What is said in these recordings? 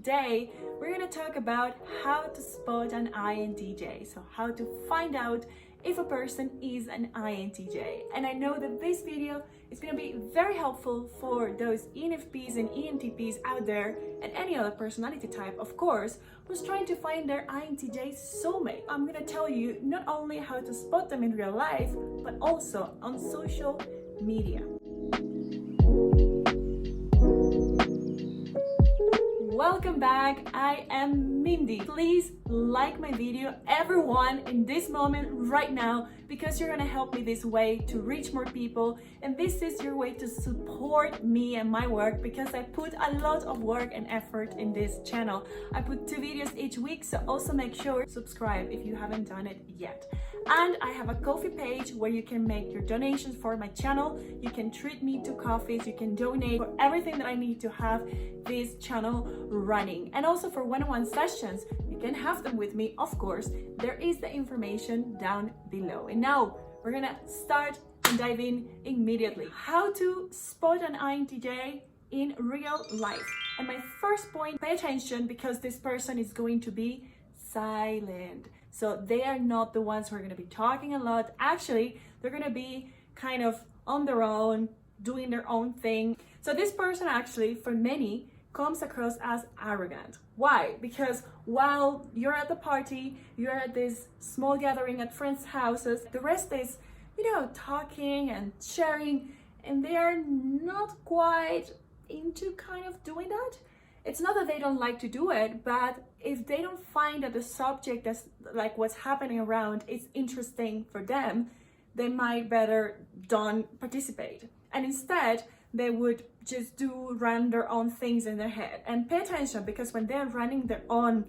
today we're going to talk about how to spot an INTJ. So how to find out if a person is an INTJ. And I know that this video is going to be very helpful for those ENFPs and ENTPs out there, and any other personality type, of course, who's trying to find their INTJ soulmate. I'm going to tell you not only how to spot them in real life, but also on social media. Welcome back, I am Mindy. Please like my video, everyone, in this moment right now, because you're gonna help me this way to reach more people, and this is your way to support me and my work, because I put a lot of work and effort in this channel. I put 2 videos each week, so also make sure to subscribe if you haven't done it yet. And I have a coffee page where you can make your donations for my channel. You can treat me to coffees, you can donate for everything that I need to have this channel running. And also for one-on-one sessions, you can have them with me, of course. There is the information down below. And now we're gonna start and dive in immediately. How to spot an INTJ in real life. And my first point, pay attention, because this person is going to be silent. So they are not the ones who are going to be talking a lot. Actually, they're going to be kind of on their own, doing their own thing. So this person actually, for many, comes across as arrogant. Why? Because while you're at the party, you're at this small gathering at friends' houses, the rest is, talking and sharing, and they are not quite into kind of doing that. It's not that they don't like to do it, but if they don't find that the subject that's like what's happening around is interesting for them, they might better don't participate. And instead, they would just run their own things in their head. And pay attention, because when they're running their own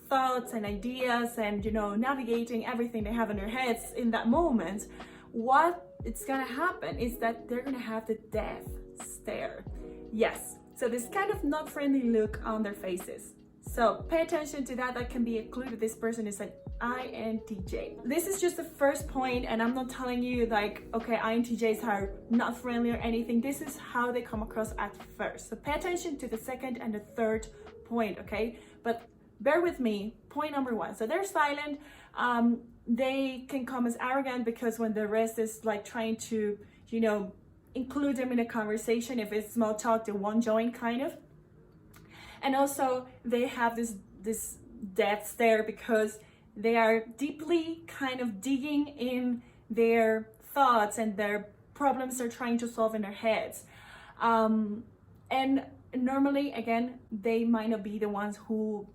thoughts and ideas and, navigating everything they have in their heads in that moment, what it's gonna happen is that they're gonna have the death stare. Yes. So this kind of not friendly look on their faces. So pay attention to that. That can be a clue that this person is an INTJ. This is just the first point, and I'm not telling you like, okay, INTJs are not friendly or anything. This is how they come across at first. So pay attention to the second and the third point, okay? But bear with me. Point number 1. So they're silent. They can come as arrogant because when the rest is like trying to, include them in a conversation, if it's small talk, they won't join, kind of. And also they have this death stare because they are deeply kind of digging in their thoughts and their problems they're trying to solve in their heads. And normally, again, they might not be the ones who,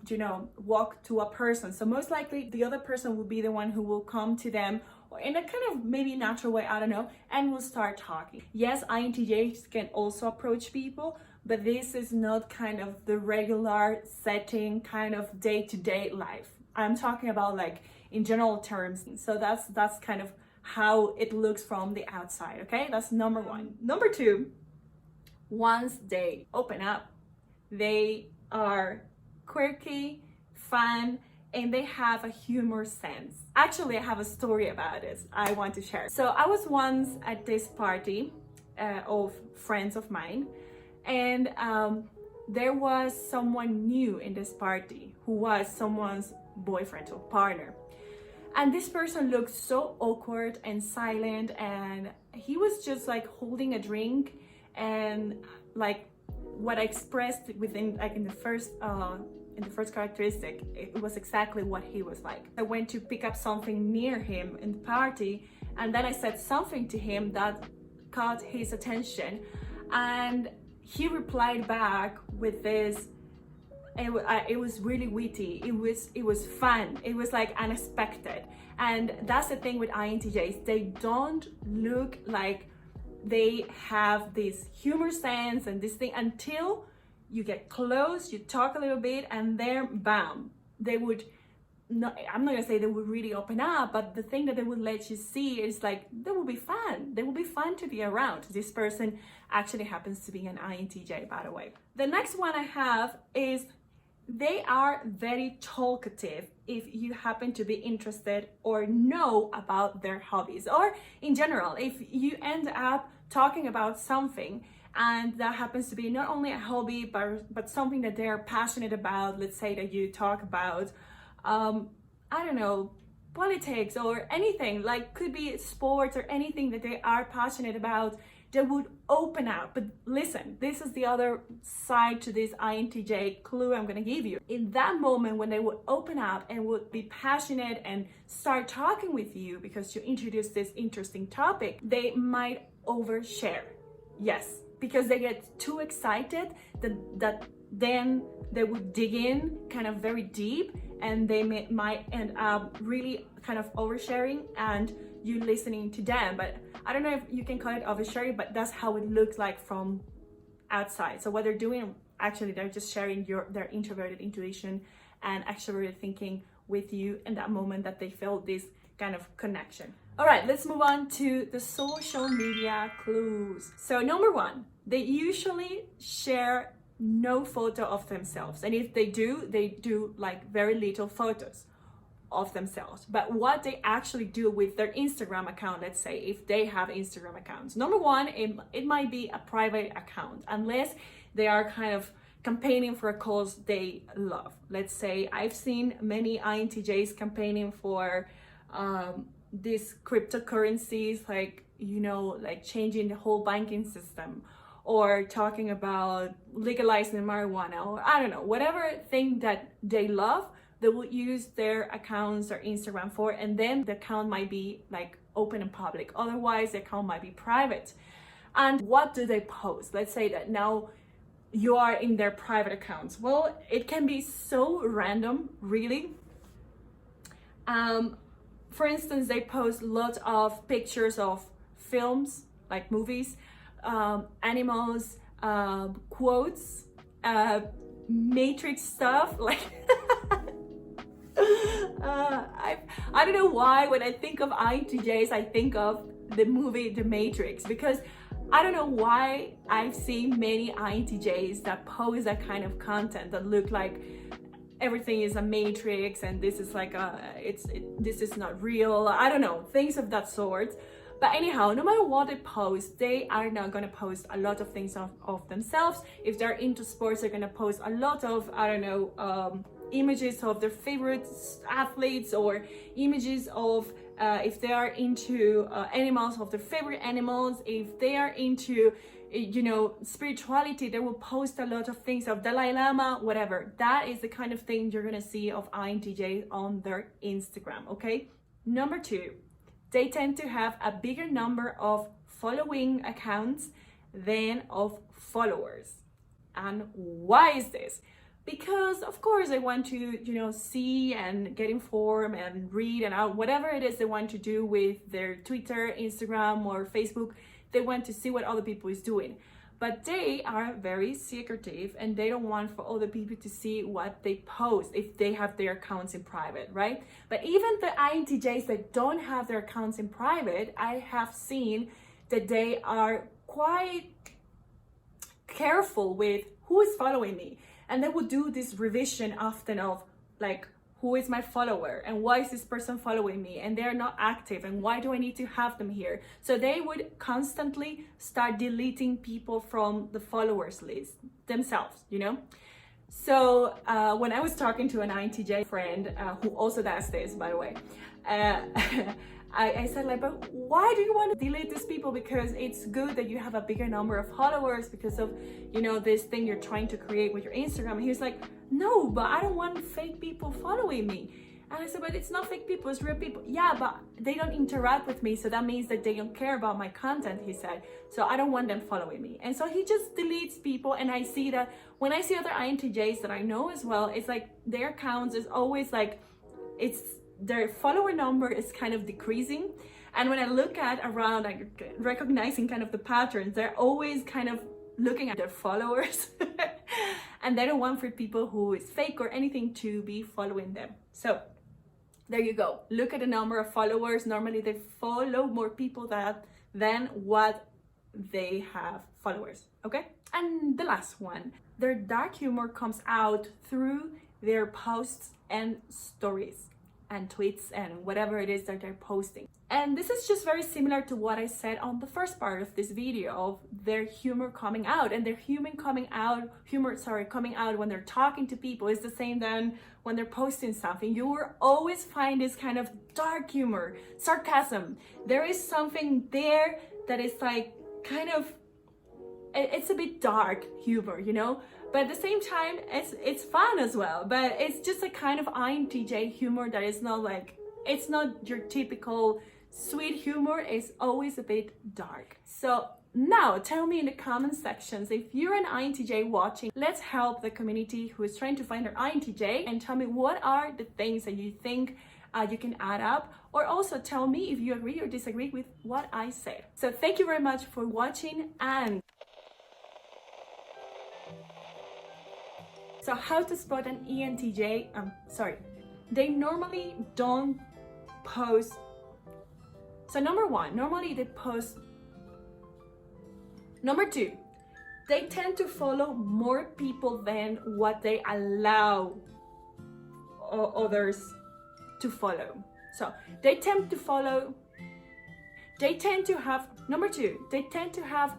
walk to a person. So most likely the other person will be the one who will come to them in a kind of maybe natural way, I don't know, and we'll start talking. Yes, INTJs can also approach people, but this is not kind of the regular setting, kind of day-to-day life. I'm talking about like in general terms. So that's kind of how it looks from the outside, okay? That's number 1. Number 2, once they open up, they are quirky, fun, and they have a humor sense. Actually, I have a story about this I want to share. So I was once at this party of friends of mine, and there was someone new in this party who was someone's boyfriend or partner. And this person looked so awkward and silent, and he was just like holding a drink, and like what I expressed within like in the first characteristic, it was exactly what he was like. I went to pick up something near him in the party, and then I said something to him that caught his attention, and he replied back with this. It was really witty. It was fun. It was like unexpected. And that's the thing with INTJs. They don't look like they have this humor sense and this thing until you get close, you talk a little bit, and then bam, they would not, I'm not gonna say they would really open up, but the thing that they would let you see is like, they will be fun. They will be fun to be around. This person actually happens to be an INTJ, by the way. The next one I have is they are very talkative if you happen to be interested or know about their hobbies, or in general, if you end up talking about something and that happens to be not only a hobby but something that they're passionate about. Let's say that you talk about I don't know, politics or anything, like could be sports or anything that they are passionate about, they would open up. But listen, this is the other side to this INTJ clue I'm going to give you. In that moment when they would open up and would be passionate and start talking with you because you introduced this interesting topic, they might overshare. Yes, because they get too excited that then they would dig in kind of very deep, and they might end up really kind of oversharing and you listening to them. But I don't know if you can call it oversharing, but that's how it looks like from outside. So what they're doing, actually, they're just sharing their introverted intuition and extroverted thinking with you in that moment that they feel this kind of connection. All right, let's move on to the social media clues. So number one, they usually share no photo of themselves, and if they do like very little photos of themselves. But what they actually do with their Instagram account, let's say if they have Instagram accounts, number one, it might be a private account unless they are kind of campaigning for a cause they love. Let's say I've seen many INTJs campaigning for these cryptocurrencies, like, you know, like changing the whole banking system, or talking about legalizing marijuana, or I don't know, whatever thing that they love, they will use their accounts or Instagram for, and then the account might be like open and public. Otherwise, the account might be private. And what do they post? Let's say that now you are in their private accounts. Well, it can be so random, really. For instance, they post lots of pictures of films, like movies, animals, quotes, matrix stuff, like I don't know why when I think of INTJs I think of the movie The Matrix, because I don't know why I've seen many INTJs that post that kind of content that look like everything is a matrix and this is like this is not real. I don't know, things of that sort. But anyhow, no matter what they post, they are not going to post a lot of things of themselves. If they're into sports, they're going to post a lot of, I don't know, images of their favorite athletes, or images of, if they are into animals, of their favorite animals. If they are into, you know, spirituality, they will post a lot of things of Dalai Lama, whatever. That is the kind of thing you're going to see of INTJ on their Instagram, okay? Number two, they tend to have a bigger number of following accounts than of followers. And why is this? Because of course they want to, you know, see and get informed and read and whatever it is they want to do with their Twitter, Instagram, or Facebook. They want to see what other people is doing. But they are very secretive and they don't want for other people to see what they post if they have their accounts in private, right? But even the INTJs that don't have their accounts in private, I have seen that they are quite careful with who is following me. And they would do this revision often of like, who is my follower and why is this person following me, and they're not active, and why do I need to have them here? So they would constantly start deleting people from the followers list themselves, you know? So when I was talking to an INTJ friend who also does this, by the way, I said like, but why do you want to delete these people? Because it's good that you have a bigger number of followers because of, you know, this thing you're trying to create with your Instagram. And he was like, no, but I don't want fake people following me. And I said, but it's not fake people, it's real people. Yeah, but they don't interact with me, so that means that they don't care about my content, he said. So I don't want them following me. And so he just deletes people. And I see that when I see other INTJs that I know as well, it's like their accounts is always like, it's their follower number is kind of decreasing. And when I look at around, like recognizing kind of the patterns, they're always kind of looking at their followers and they don't want for people who is fake or anything to be following them. So there you go. Look at the number of followers. Normally they follow more people than what they have followers, okay? And the last one, their dark humor comes out through their posts and stories. and tweets and whatever it is that they're posting. And this is just very similar to what I said on the first part of this video of their humor coming out, and their humor coming out when they're talking to people is the same than when they're posting something. You will always find this kind of dark humor, sarcasm. There is something there that is like kind of, it's a bit dark humor, you know? But at the same time, it's fun as well. But it's just a kind of INTJ humor that is not like, it's not your typical sweet humor. It's always a bit dark. So now tell me in the comment sections if you're an INTJ watching. Let's help the community who is trying to find their INTJ, and tell me what are the things that you think you can add up, or also tell me if you agree or disagree with what I said. So thank you very much for watching. And so how to spot an ENTJ? They normally don't post. So number one, normally they post. Number two, they tend to follow more people than what they allow others to follow. So they tend to follow, they tend to have, number two, they tend to have